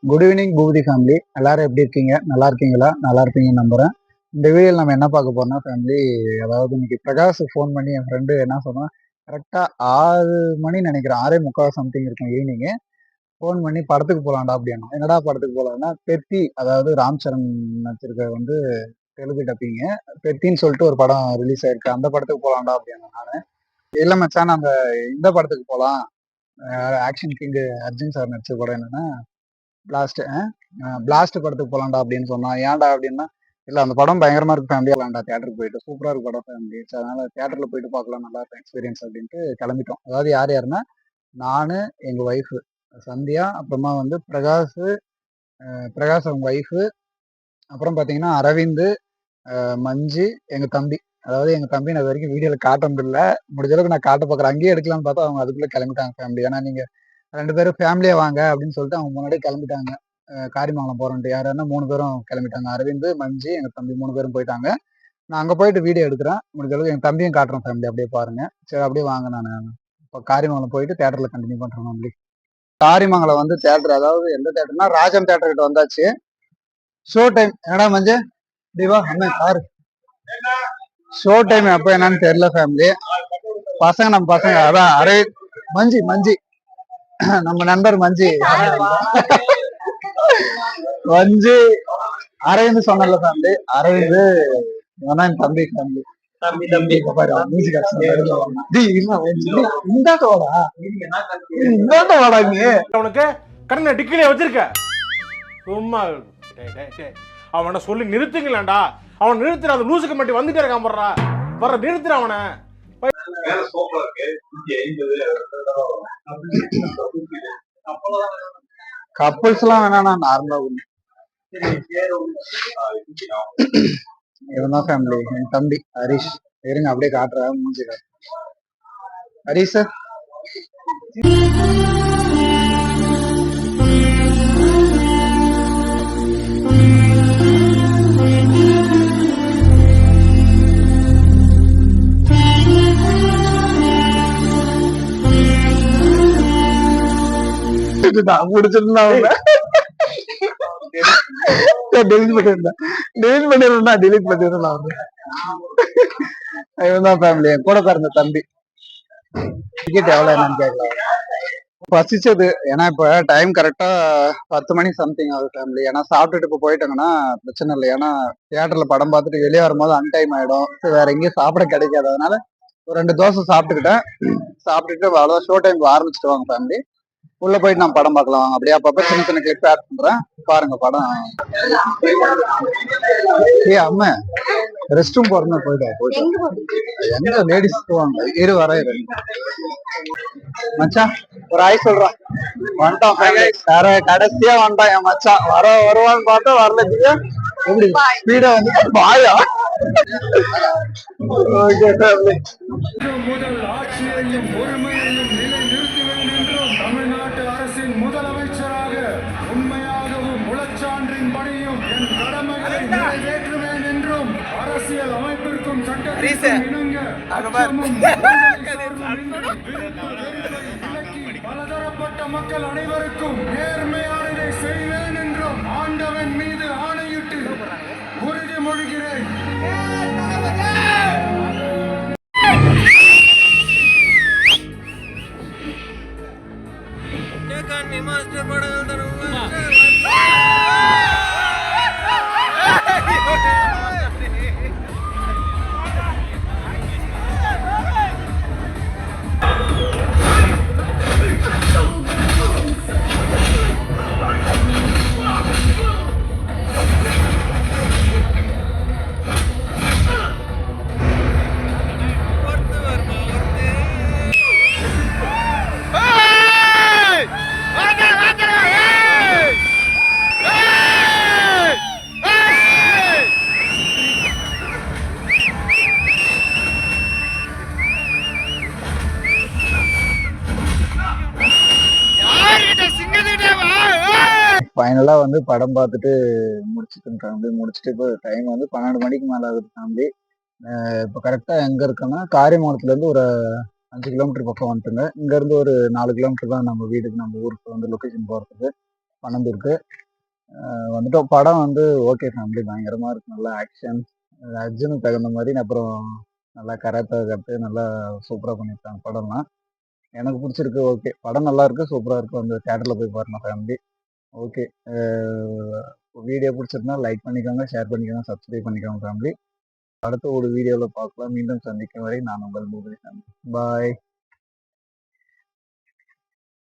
Good evening Boopathi family. எல்லாரும் எப்படி இருக்கீங்க? நல்லா இருக்கீங்களா? நல்லா இருப்பீங்கன்னு நம்புறேன். இந்த வீடியோவில் நம்ம என்ன பார்க்க போறோம்னா ஃபேமிலி, அதாவது இன்னைக்கு பிரகாஷுக்கு ஃபோன் பண்ணி என் ஃப்ரெண்டு என்ன சொன்னா, கரெக்டாக 6 மணி நினைக்கிறேன், 6:45 சம்திங் இருக்கும் ஈவினிங்கு. ஃபோன் பண்ணி படத்துக்கு போகலாம்டா அப்படின்னா, என்னடா படத்துக்கு போகலான்னா, பெத்தி, அதாவது ராம் சரண் நடிச்சிருக்க வந்து தெலுங்கு டப்பிங்க. பெத்தின்னு சொல்லிட்டு ஒரு படம் ரிலீஸ் ஆயிருக்கு, அந்த படத்துக்கு போகலாம்டா அப்படின்னா நான், இல்லை மச்சான் அந்த இந்த படத்துக்கு போகலாம், ஆக்ஷன் கிங் அர்ஜுன் சார் நடிச்ச படம் என்னன்னா பிளாஸ்ட். பிளாஸ்ட் படத்துக்கு போலாம்டா அப்படின்னு சொன்னான். ஏன்டா அப்படின்னா, இல்ல அந்த படம் பயங்கரமா இருக்கு ஃபேமிலியா விளாண்டா, தியேட்டருக்கு போயிட்டு சூப்பரா இருக்கு படம் ஃபேமிலி, அதனால தியேட்டர்ல போயிட்டு பார்க்கலாம், நல்லா இருக்கும் எக்ஸ்பீரியன்ஸ் அப்படின்ட்டு கிளம்பிட்டோம். அதாவது யார் யாருன்னா, நானு, எங்க ஒய்ஃபு சந்தியா, அப்புறமா வந்து பிரகாஷ், பிரகாஷ் அவங்க ஒய்ஃபு, அப்புறம் பாத்தீங்கன்னா அரவிந்த், மஞ்சு, எங்க தம்பி. அதாவது எங்க தம்பி நான் இது வரைக்கும் வீடியோல காட்டுறது இல்ல, முடிஞ்ச அளவுக்கு நான் காட்ட பார்க்குறேன். அங்கேயே எடுக்கலாம்னு பார்த்தா அவங்க அதுக்குள்ள கிளம்பிட்டாங்க ஃபேமிலி. ஏன்னா நீங்க 2 பேரும் ஃபேமிலியா வாங்க அப்படின்னு சொல்லிட்டு அவங்க முன்னாடியே கிளம்பிட்டாங்க. காரியமங்கலம் போறோன்ட்டு யாருன்னா 3 பேரும் கிளம்பிட்டாங்க. அரவிந்த், மஞ்சு, எங்க தம்பி 3 பேரும் போயிட்டாங்க. நான் அங்க போயிட்டு வீடியோ எடுக்கிறேன். முடிஞ்ச அளவுக்கு எங்க தம்பியும் காட்டுறேன் ஃபேமிலி, அப்படியே பாருங்க. சரி அப்படியே வாங்க, நான் இப்போ காரியமங்கலம் போயிட்டு தேட்டர்ல கண்டினியூ பண்றேன் ஃபேமிலி. காரியமங்கலம் வந்து தேட்டர், அதாவது எந்த தேட்டர்னா ராஜம் தேட்டர் கிட்ட வந்தாச்சு. ஷோ டைம் என்னடா மஞ்சு தீபா என்ன சார், ஷோ டைம் எப்போ என்னன்னு தெரியல ஃபேமிலி. பசங்க நம்ம பசங்க, அதான் அரவிந்த், மஞ்சி மஞ்சி நம்ம நண்பர் மஞ்சி மஞ்சு, அரவிந்த் சொன்னல ஃபேமிலி. அரவிந்த் இவனா என் தம்பி ஃபேமிலி. உனக்கு கண்ணை டிக்கிலே வச்சிருக்க சும்மா அவனை சொல்லி நிறுத்துங்களேன்டா. அவன் நிறுத்துற, அந்த லூசுக்கு மட்டும் வந்துட்டே இருக்கான் போடுறா, வர நிறுத்துற அவனை. கப்பல்ஸ் எல்லாம் வேணா, நார்மலா இவன் தான் ஃபேமிலி, என் தம்பி ஹரிஷ். இருங்க அப்படியே காட்டுறேன் மூஞ்சி காட்டு. ஹரிஷ் சார் முடிச்சிருந்தா டெலிட் பண்ணிருந்தான். இவன் தான் ஃபேமிலி, என் கூட பிறந்த தம்பி. டிக்கெட் எவ்வளவு என்னன்னு கேட்கலாம். பசிச்சது, ஏன்னா இப்ப டைம் கரெக்டா 10 மணி சம்திங் ஆகுது ஃபேமிலி. ஏன்னா சாப்பிட்டுட்டு இப்ப போயிட்டாங்கன்னா பிரச்சனை இல்லை, ஏன்னா தியேட்டர்ல படம் பார்த்துட்டு வெளியே வரும்போது அன்டைம் ஆயிடும், வேற எங்கேயும் சாப்பிட கிடைக்காது. அதனால ஒரு 2 தோசை சாப்பிட்டுக்கிட்டேன். சாப்பிட்டுட்டு அவ்வளவுதான், ஷோ டைம் ஆரம்பிச்சுட்டு வாங்க ஃபேமிலி. உள்ள போயிட்டு நான் படம் பார்க்கலாம் வாங்க. அப்படியே அப்பப்ப சின்ன சின்ன கிளிப் ஆட் பண்றேன், பாருங்க படம். அம்மா ரெஸ்ட் ரூம் போறேன்னு போயிட்டு எங்க லேடிஸ் போவாங்க, இரு வர மச்சான் ஒரு ஆய் சொல்றான். வந்துட்டான் வேற, கடைசியா வந்துட்டான் என் மச்சான். வருவான்னு பார்த்தா வரல. எப்படி ஸ்பீடா வந்து பாயா. Okay family. முதல் ஆட்சியையும் பொறுமையையும் நிலைநிறுத்துவேன் என்றும் தமிழ்நாட்டு அரசின் முதலமைச்சராக உண்மையாகவும் முழச்சான்றின் படியும் என் கடமைகளை நிறைவேற்றுவேன் என்றும் அரசியல் அமைப்பிற்கும் சட்டத்திற்கும் இணங்க பலதரப்பட்ட மக்கள் அனைவருக்கும் நேர்மையானதை செய்வேன் என்றும் ஆண்டவன் மீது ஆணையிட்டு உறுதிமொழிகிறேன். ஃபைனலா வந்து படம் பார்த்துட்டு முடிச்சுட்டு இப்போ டைம் வந்து 12 மணிக்கு மேல ஆகுது ஃபேமிலி. இப்போ கரெக்டா எங்க இருக்கோன்னா, காரியமங்கலத்துல இருந்து ஒரு 5 கிலோமீட்டர் பக்கம் வந்துட்டுங்க. இங்க இருந்து ஒரு 4 கிலோமீட்டர் தான் நம்ம வீடுக்கு, நம்ம ஊருக்கு வந்து லொகேஷன் போறதுக்கு. பணம் இருக்கு வந்துட்டோம். படம் வந்து ஓகே ஃபேமிலி பயங்கரமாக இருக்கு. நல்லா ஆக்ஷன் அர்ஜுனுக்கு தகுந்த மாதிரி அப்புறம் நல்லா கராத்தே கற்று நல்லா சூப்பராக பண்ணியிருக்காங்க படம்லாம். எனக்கு பிடிச்சிருக்கு. ஓகே படம் நல்லா இருக்கு, சூப்பராக இருக்கு. வந்து தேட்டரில் போய் பாருங்க ஃபேமிலி. ஓகே வீடியோ பிடிச்சிருந்தா லைக் பண்ணிக்கோங்க, ஷேர் பண்ணிக்கோங்க, சப்ஸ்கிரைப் பண்ணிக்கோங்க ஃபேமிலி. அடுத்த ஒரு வீடியோவில் பார்க்கலாம். மீண்டும் சந்திக்கும் வரை நான் உங்கள் மூவி ஃபேமிலி. பாய்.